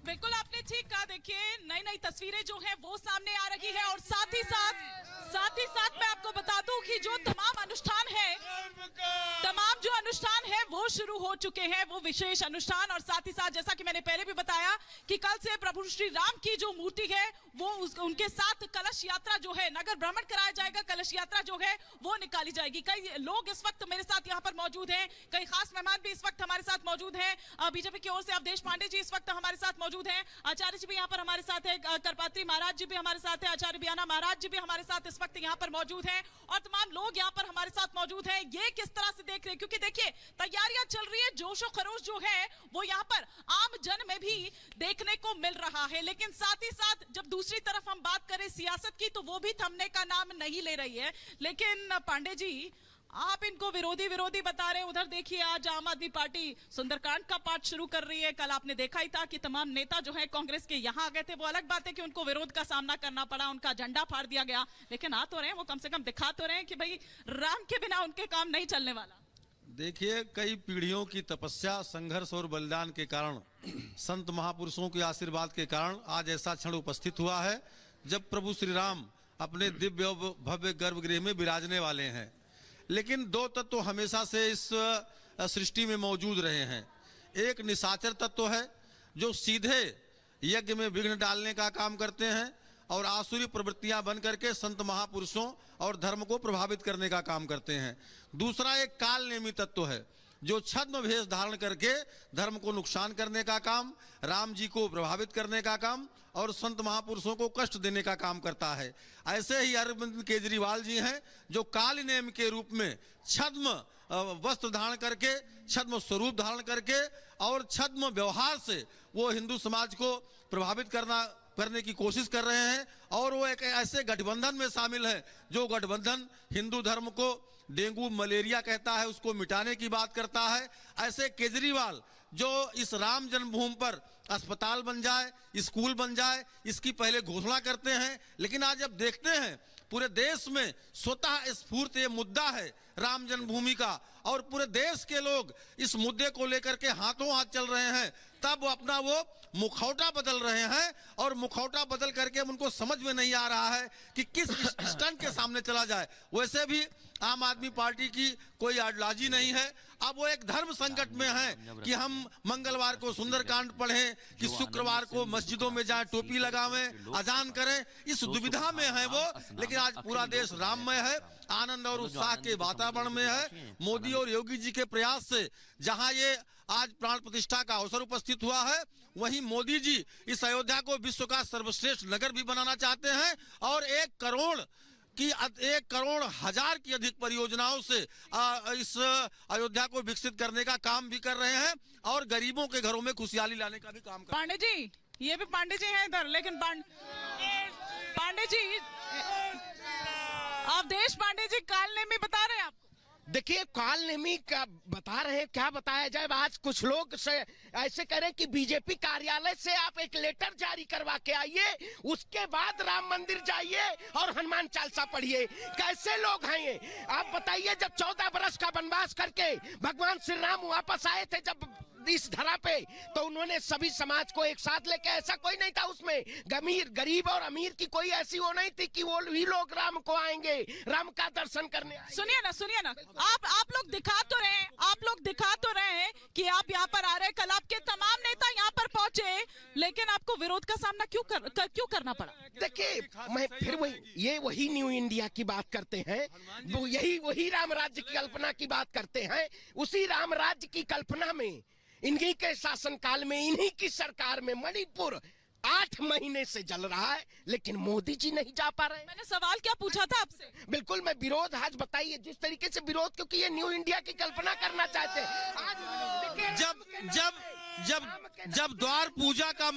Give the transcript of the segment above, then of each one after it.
बिल्कुल आपने ठीक कहा। देखिए नई नई तस्वीरें जो हैं वो सामने आ रही है और साथ ही साथ मैं आपको बता दूं कि जो तमाम अनुष्ठान है वो शुरू हो चुके हैं, वो विशेष अनुष्ठान। और साथ ही साथ जैसा कि मैंने पहले भी बताया कि कल से प्रभु श्री राम की जो मूर्ति है वो उनके साथ कलश यात्रा जो है, नगर भ्रमण कराया जाएगा, कलश यात्रा जो है वो निकाली जाएगी। कई लोग इस वक्त मेरे साथ यहाँ पर मौजूद हैं, कई खास मेहमान भी इस वक्त हमारे साथ मौजूद हैं। बीजेपी की ओर से अवधेश पांडे जी इस वक्त हमारे साथ मौजूद हैं, आचार्य जी भी यहाँ पर हमारे साथ है, करपात्री महाराज जी भी हमारे साथ है, आचार्य बियाना महाराज जी भी हमारे साथ इस वक्त यहाँ पर मौजूद हैं और तमाम लोग यहाँ पर हमारे साथ मौजूद हैं। ये किस तरह से देख रहे हैं, क्योंकि देखिए तैयारियां चल रही है, जोशो खरोश जो है वो यहाँ पर आम जन में भी देखने को मिल रहा है। लेकिन साथ ही साथ जब दूसरी तरफ हम बात करें सियासत की तो वो भी थमने का नाम नहीं ले रही है। लेकिन पांडे जी आप इनको विरोधी बता रहे हैं। उधर देखिए आज आम आदमी पार्टी सुंदरकांड का पाठ शुरू कर रही है। कल आपने देखा ही था कि तमाम नेता जो है कांग्रेस के यहाँ आ गए थे। वो अलग बात है कि उनको विरोध का सामना करना पड़ा, उनका झंडा फाड़ दिया गया, लेकिन आ तो रहे हैं, वो कम से कम दिखा तो रहे हैं कि भाई राम के बिना उनके काम नहीं चलने वाला। देखिए कई पीढ़ियों की तपस्या, संघर्ष और बलिदान के कारण, संत महापुरुषों के आशीर्वाद के कारण आज ऐसा क्षण उपस्थित हुआ है जब प्रभु श्री राम अपने दिव्य और भव्य गर्भगृह में विराजने वाले हैं। लेकिन दो तत्व हमेशा से इस सृष्टि में मौजूद रहे हैं। एक निशाचर तत्व है जो सीधे यज्ञ में विघ्न डालने का काम करते हैं और आसुरी प्रवृत्तियां बन करके संत महापुरुषों और धर्म को प्रभावित करने का काम करते हैं। दूसरा एक काल नेमी तत्व है जो छद्म भेष धारण करके धर्म को नुकसान करने का काम, राम जी को प्रभावित करने का काम और संत महापुरुषों को कष्ट देने का काम करता है। ऐसे ही अरविंद केजरीवाल जी हैं जो काल नेम के रूप में छद्म वस्त्र धारण करके, छद्म स्वरूप धारण करके और छद्म व्यवहार से वो हिंदू समाज को प्रभावित करने की कोशिश कर रहे हैं। और वो एक ऐसे गठबंधन में शामिल है जो गठबंधन हिंदू धर्म को डेंगू मलेरिया कहता है, उसको मिटाने की बात करता है। ऐसे केजरीवाल जो इस राम जन्मभूमि पर अस्पताल बन जाए, स्कूल बन जाए, इसकी पहले घोषणा करते हैं, लेकिन आज जब देखते हैं पूरे देश में स्वतः स्फूर्त ये मुद्दा है राम जन्मभूमि का और पूरे देश के लोग इस मुद्दे को लेकर के हाथों हाथ चल रहे हैं, तब अपना वो मुखौटा बदल रहे हैं और मुखौटा बदल करके उनको समझ में नहीं आ रहा है कि किस स्टंट के सामने चला जाए। वैसे भी आम आदमी पार्टी की कोई आइडियोलॉजी नहीं है। अब वो एक धर्म संकट में है कि हम मंगलवार को सुंदरकांड पढ़ें कि शुक्रवार को मस्जिदों में जाएं, टोपी लगावें, अजान करें, इस दुविधा में है वो। लेकिन आज पूरा देश राममय है, आनंद और उत्साह के वातावरण में है। मोदी और योगी जी के प्रयास से जहां ये आज प्राण प्रतिष्ठा का अवसर उपस्थित हुआ है, वहीं मोदी जी इस अयोध्या को विश्व का सर्वश्रेष्ठ नगर भी बनाना चाहते हैं और 1 करोड़ हजार की अधिक परियोजनाओं से इस अयोध्या को विकसित करने का काम भी कर रहे हैं और गरीबों के घरों में खुशहाली लाने का भी काम कर रहे हैं। पांडे जी, ये भी पांडे जी हैं इधर, लेकिन पांडे जी अवधेश पांडे जी काल नेमी बता रहे हैं आपको। देखिए काल नेमी का बता रहे हैं, क्या बताया जाए। आज कुछ लोग ऐसे करें कि बीजेपी कार्यालय से आप एक लेटर जारी करवा के आइए, उसके बाद राम मंदिर जाइए और हनुमान चालीसा पढ़िए। कैसे लोग हैं ये, आप बताइए। जब 14 बरस का वनवास करके भगवान श्री राम वापस आए थे जब इस धरा पे, तो उन्होंने सभी समाज को एक साथ लेके, ऐसा कोई नहीं था उसमें गरीब और अमीर की कोई ऐसी वो नहीं थी कि वो ही लोग राम को आएंगे, राम का दर्शन करने आएंगे। सुनिए ना आप लोग दिखा तो रहे हैं कि आप यहाँ पर आ रहे हैं। कल आपके तमाम नेता यहाँ पर पहुंचे, लेकिन आपको विरोध का सामना क्यों करना पड़ा? देखिए मैं फिर वही न्यू इंडिया की बात करते हैं, वही राम राज्य की कल्पना की बात करते हैं। उसी राम राज्य की कल्पना में इन्हीं के शासनकाल में, इन्हीं की सरकार में मणिपुर 8 महीने से जल रहा है, लेकिन मोदी जी नहीं जा पा रहे हैं। मैंने सवाल क्या पूछा था आपसे? बिल्कुल मैं विरोध आज बताइए जिस तरीके से विरोध, क्योंकि ये न्यू इंडिया की कल्पना करना चाहते हैं। आज जब द्वार पूजा का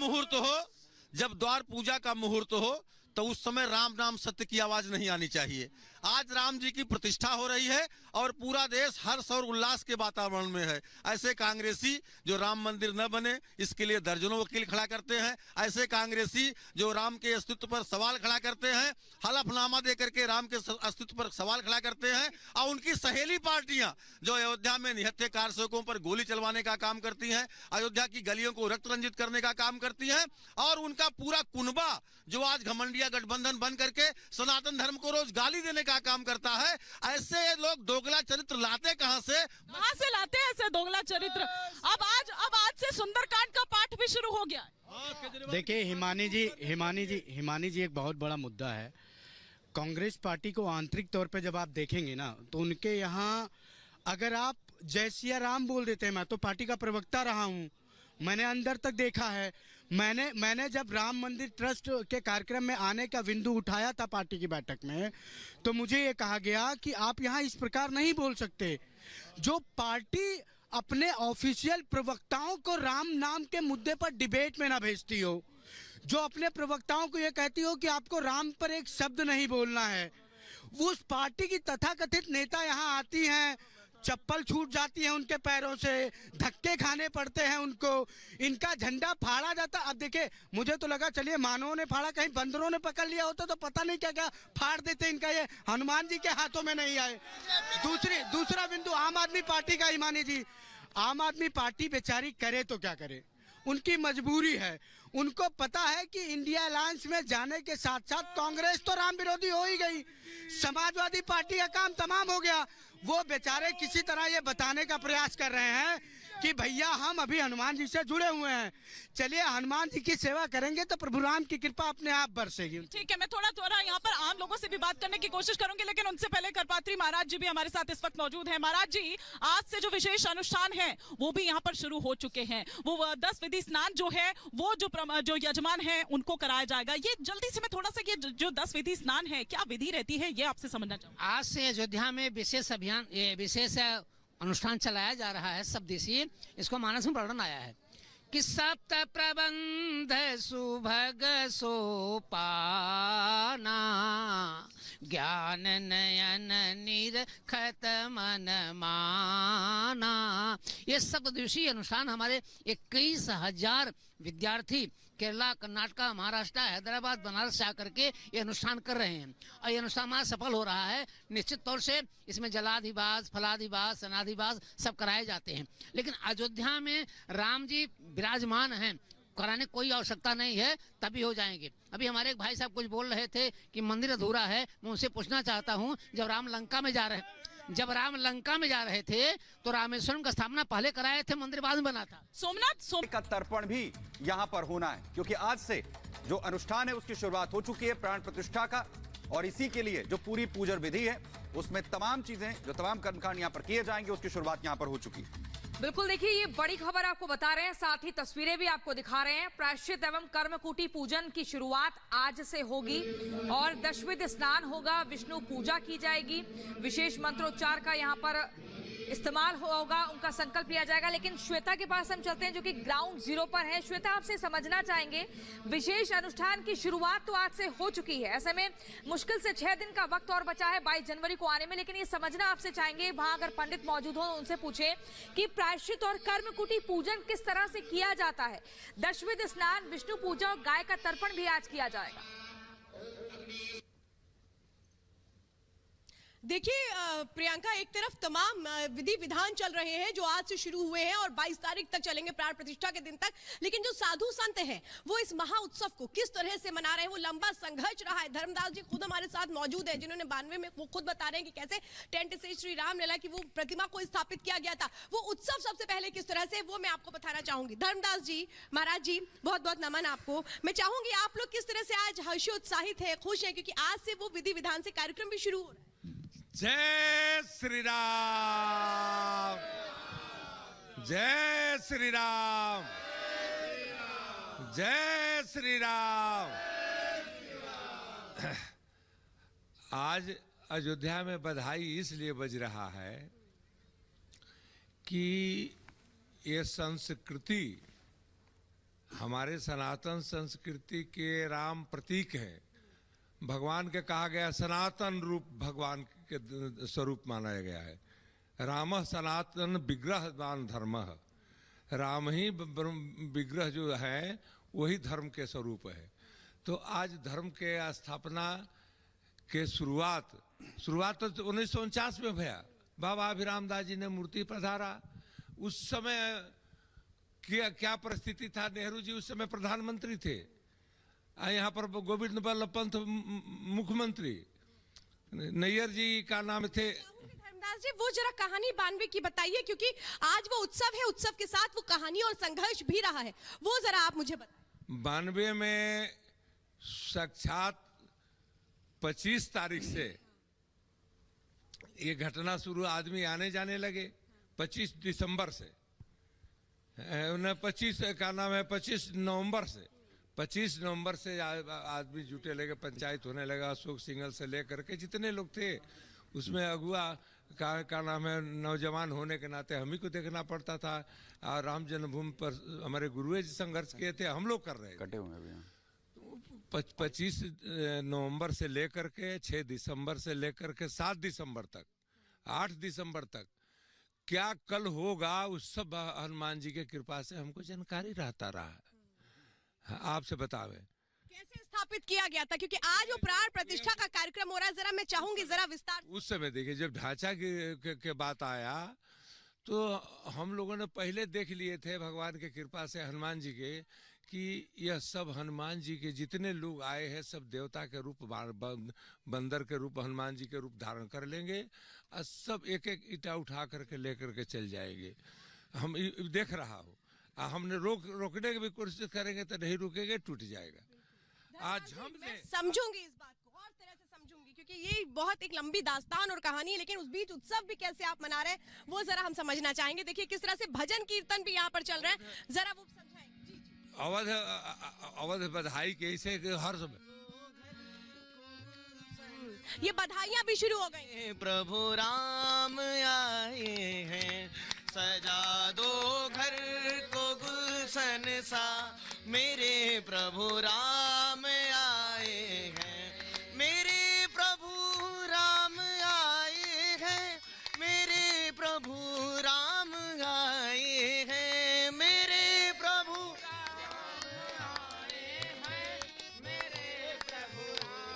मुहूर्त हो तो उस समय राम नाम सत्य की आवाज नहीं आनी चाहिए। आज राम जी की प्रतिष्ठा हो रही है और पूरा देश हर्ष और उल्लास के वातावरण में है। ऐसे कांग्रेसी जो राम मंदिर न बने इसके लिए दर्जनों वकील खड़ा करते हैं, ऐसे कांग्रेसी जो राम के अस्तित्व पर सवाल खड़ा करते हैं, हलफनामा दे करके राम के अस्तित्व पर सवाल खड़ा करते हैं, और उनकी सहेली पार्टियां जो अयोध्या में निहत्थे कारसेवकों पर गोली चलवाने का काम करती हैं, अयोध्या की गलियों को रक्त रंजित करने का काम करती हैं, और उनका पूरा कुनबा जो आज घमंडिया गठबंधन बन करके सनातन धर्म को रोज गाली देने का काम करता है। ऐसे लोग दोगला चरित्र लाते कहां से लाते हैं ऐसे दोगला चरित्र? अब आज से सुंदरकांड का पाठ भी शुरू हो गया है। देखिए हिमानी जी एक बहुत बड़ा मुद्दा है। कांग्रेस पार्टी को आंतरिक तौर पे जब आप देखेंगे ना तो उनके यहाँ अगर आप जय सिया राम बोल देते हैं, मैं तो पार्टी का प्रवक्ता रहा हूँ, मैंने अंदर तक देखा है। मैंने जब राम मंदिर ट्रस्ट के कार्यक्रम में आने का बिंदु उठाया था पार्टी की बैठक में, तो मुझे ये कहा गया कि आप यहाँ इस प्रकार नहीं बोल सकते। जो पार्टी अपने ऑफिशियल प्रवक्ताओं को राम नाम के मुद्दे पर डिबेट में ना भेजती हो, जो अपने प्रवक्ताओं को ये कहती हो कि आपको राम पर एक शब्द नहीं बोलना है, उस पार्टी की तथाकथित नेता यहाँ आती हैं, चप्पल छूट जाती है उनके पैरों से, धक्के खाने पड़ते हैं उनको, इनका झंडा फाड़ा जाता। अब देखिए मुझे तो लगा चलिए मानवों ने फाड़ा, कहीं बंदरों ने पकड़ लिया होता तो पता नहीं क्या क्या फाड़ देते, इनका ये हनुमान जी के हाथों में नहीं आए। दूसरा बिंदु आम आदमी पार्टी का। हिमानी जी, आम आदमी पार्टी बेचारी करे तो क्या करे, उनकी मजबूरी है। उनको पता है कि इंडिया अलायंस में जाने के साथ साथ कांग्रेस तो राम विरोधी हो ही गई, समाजवादी पार्टी का काम तमाम हो गया। वो बेचारे किसी तरह ये बताने का प्रयास कर रहे हैं कि भैया हम अभी हनुमान जी से जुड़े हुए हैं, चलिए हनुमान जी की सेवा करेंगे तो प्रभु राम की कृपा अपने आप बरसेगी। ठीक है, मैं थोड़ा यहाँ पर आम लोगों से भी बात करने की कोशिश करूंगी, लेकिन उनसे पहले करपात्री महाराज जी भी हमारे साथ इस वक्त मौजूद हैं। महाराज जी, आज से जो विशेष अनुष्ठान है वो भी यहाँ पर शुरू हो चुके हैं। वो 10 विधि स्नान जो है वो जो यजमान है उनको कराया जाएगा। ये जल्दी से मैं थोड़ा सा ये जो 10 विधि स्नान है क्या विधि रहती है ये आपसे समझना चाहूँ। आज से अयोध्या में विशेष अभियान, विशेष अनुष्ठान चलाया जा रहा है सब दिवसीय। इसको मानस में वर्णन आया है कि सप्त प्रबंध सुभग सोपाना, ज्ञान नयन निरखत मन माना। ये सब दिवसीय अनुष्ठान हमारे 21,000 विद्यार्थी केरला, कर्नाटक, महाराष्ट्र, हैदराबाद, बनारस से आकर के ये अनुष्ठान कर रहे हैं और ये अनुष्ठान हमारा सफल हो रहा है। निश्चित तौर से इसमें जलाधिवास, फलाधिवास, सनाधिवास सब कराए जाते हैं, लेकिन अयोध्या में राम जी विराजमान हैं, कराने कोई आवश्यकता नहीं है, तभी हो जाएंगे। अभी हमारे एक भाई साहब कुछ बोल रहे थे कि मंदिर अधूरा है। मैं उनसे पूछना चाहता हूँ, जब राम लंका में जा रहे थे तो रामेश्वरम का स्थापना पहले कराए थे, मंदिर बाद में बना था। सोमनाथ का तर्पण भी यहाँ पर होना है, क्योंकि आज से जो अनुष्ठान है उसकी शुरुआत हो चुकी है प्राण प्रतिष्ठा का, और इसी के लिए जो पूरी पूजन विधि है उसमें तमाम चीजें, जो तमाम कर्मकांड यहाँ पर किए जाएंगे उसकी शुरुआत यहाँ पर हो चुकी है। बिल्कुल, देखिए ये बड़ी खबर आपको बता रहे हैं, साथ ही तस्वीरें भी आपको दिखा रहे हैं। प्रायश्चित एवं कर्मकुटी पूजन की शुरुआत आज से होगी और दशविध स्नान होगा, विष्णु पूजा की जाएगी, विशेष मंत्रोच्चार का यहाँ पर इस्तेमाल होगा, उनका संकल्प लिया जाएगा। लेकिन श्वेता के पास हम चलते हैं जो कि ग्राउंड जीरो पर है। श्वेता, आपसे समझना चाहेंगे, विशेष अनुष्ठान की शुरुआत तो आज से हो चुकी है, ऐसे में मुश्किल से 6 दिन का वक्त और बचा है 22 जनवरी को आने में, लेकिन ये समझना आपसे चाहेंगे, वहां अगर पंडित मौजूद हो उनसे पूछे कि प्रायश्चित और कर्मकुटी पूजन किस तरह से किया जाता है। दशविध स्नान, विष्णु पूजा और गाय का तर्पण भी आज किया जाएगा। देखिए प्रियंका, एक तरफ तमाम विधि विधान चल रहे हैं जो आज से शुरू हुए हैं और 22 तारीख तक चलेंगे, प्राण प्रतिष्ठा के दिन तक, लेकिन जो साधु संत हैं वो इस महा उत्सव को किस तरह से मना रहे हैं, वो लंबा संघर्ष रहा है। धर्मदास जी खुद हमारे साथ मौजूद हैं, जिन्होंने 92 में वो खुद बता रहे हैं कि कैसे टेंट से श्री रामलला की वो प्रतिमा को स्थापित किया गया था। वो उत्सव सबसे पहले किस तरह से, वो मैं आपको बताना चाहूंगी। धर्मदास जी महाराज जी, बहुत बहुत नमन आपको। मैं चाहूंगी आप लोग किस तरह से आज हर्षोत्साहित है, खुश है, क्योंकि आज से वो विधि विधान से कार्यक्रम भी शुरू हो रहा है। जय श्री राम, जय श्री राम, जय श्री राम। आज अयोध्या में बधाई इसलिए बज रहा है कि ये संस्कृति हमारे सनातन संस्कृति के राम प्रतीक है। भगवान के कहा गया सनातन रूप भगवान के स्वरूप माना गया है। राम सनातन विग्रहवान धर्म, राम ही विग्रह जो है वही धर्म के स्वरूप है। तो आज धर्म के स्थापना के शुरुआत तो 1949 में भया। बाबा अभिराम दास जी ने मूर्ति पधारा। उस समय क्या परिस्थिति था? नेहरू जी उस समय प्रधानमंत्री थे, यहाँ पर गोविंद बल्लभ पंत मुख्यमंत्री, नैयर जी का नाम थे। धर्मदास जी, वो जरा कहानी 92 की बताइए, क्योंकि आज वो उत्सव है, उत्सव के साथ वो कहानी और संघर्ष भी रहा है, वो जरा आप मुझे बताइए। 92 में साक्षात 25 तारीख से ये घटना शुरू, आदमी आने जाने लगे 25 दिसंबर से, 25 नवंबर से, 25 नवंबर से आदमी जुटे लगे, पंचायत होने लगा। अशोक सिंघल से लेकर के जितने लोग थे उसमें अगुआ का नाम है, नौजवान होने के नाते हम ही को देखना पड़ता था। और राम जन्मभूमि पर हमारे गुरुए जी संघर्ष किए थे, हम लोग कर रहे थे। 25 नवंबर से लेकर के 6 दिसंबर से लेकर के 7 दिसंबर तक, 8 दिसंबर तक क्या कल होगा, उस सब हनुमान जी के कृपा से हमको जानकारी रहता रहा। आपसे बतावे कैसे स्थापित किया गया था, क्योंकि आज वो प्राण प्रतिष्ठा का कार्यक्रम हो रहा है, जरा मैं चाहूंगी जरा विस्तार। उस समय देखिए, जब ढांचा के बात आया तो हम लोगों ने पहले देख लिए थे भगवान के कृपा से, हनुमान जी के, कि यह सब हनुमान जी के जितने लोग आए हैं सब देवता के रूप, बंदर के रूप, हनुमान जी के रूप धारण कर लेंगे और सब एक एक ईटा उठा करके लेकर के चल जाएंगे। हम देख रहा हूँ, हमने रोकने की भी कोशिश करेंगे तो नहीं रुकेंगे, टूट जाएगा। आज हमने समझूंगी इस बात को और तरह से समझूंगी, क्योंकि ये बहुत एक लंबी दास्तान और कहानी है, लेकिन उस बीच उत्सव भी कैसे आप मना रहे हैं वो जरा हम समझना चाहेंगे। देखिए किस तरह से भजन कीर्तन भी यहाँ पर चल रहा है, जरा वो समझाएं। जी जी। अवध बधाई के इसे हर समय ये बधाइयां भी शुरू हो गई। प्रभु राम आए हैं, सजा दो घर को गुलशन सा, मेरे प्रभु राम आए हैं, मेरे प्रभु राम आए हैं, मेरे प्रभु राम आए हैं, मेरे प्रभु राम आए हैं, मेरे प्रभु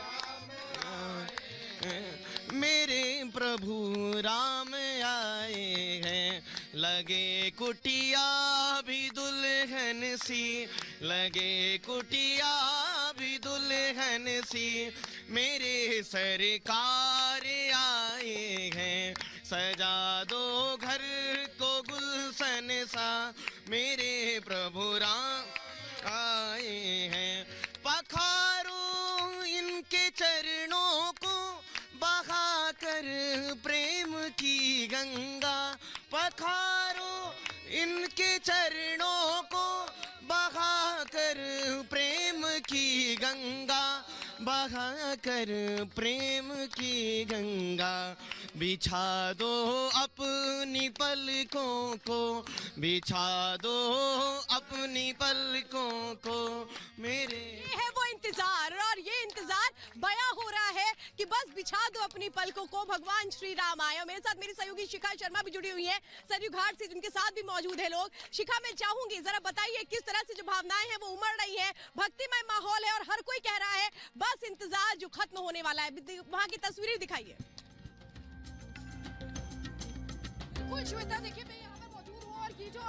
राम आए हैं, मेरे प्रभु राम आए हैं। लगे कुटिया भी दुल्हन सी, लगे कुटिया भी दुल्हन सी, मेरे सरकार आए हैं, सजा दो घर को गुलशन सा, मेरे प्रभु राम आए हैं। पखारो इनके चरणों को, बहा कर प्रेम की गंगा, पखारो इनके चरणों को, बहा कर प्रेम की गंगा, बहा कर प्रेम की गंगा। बिछा दो अपनी पलकों को, बिछा दो अपनी पलकों को, मेरे। ये है वो इंतजार, और ये इंतजार बया हो रहा है कि बस बिछा दो अपनी पलकों को, भगवान श्री राम आए। मेरे साथ मेरी सहयोगी शिखा शर्मा भी जुड़ी हुई है सरयू घाट से, जिनके साथ भी मौजूद है लोग। शिखा, मैं चाहूंगी जरा बताइए किस तरह से जो भावनाएं हैं वो उमड़ रही है, भक्तिमय माहौल है और हर कोई कह रहा है बस इंतजार जो खत्म होने वाला है। वहां की तस्वीरें दिखाइए। बिल्कुल श्वेता, देखिए मैं यहाँ पर मौजूद हूँ और ये जो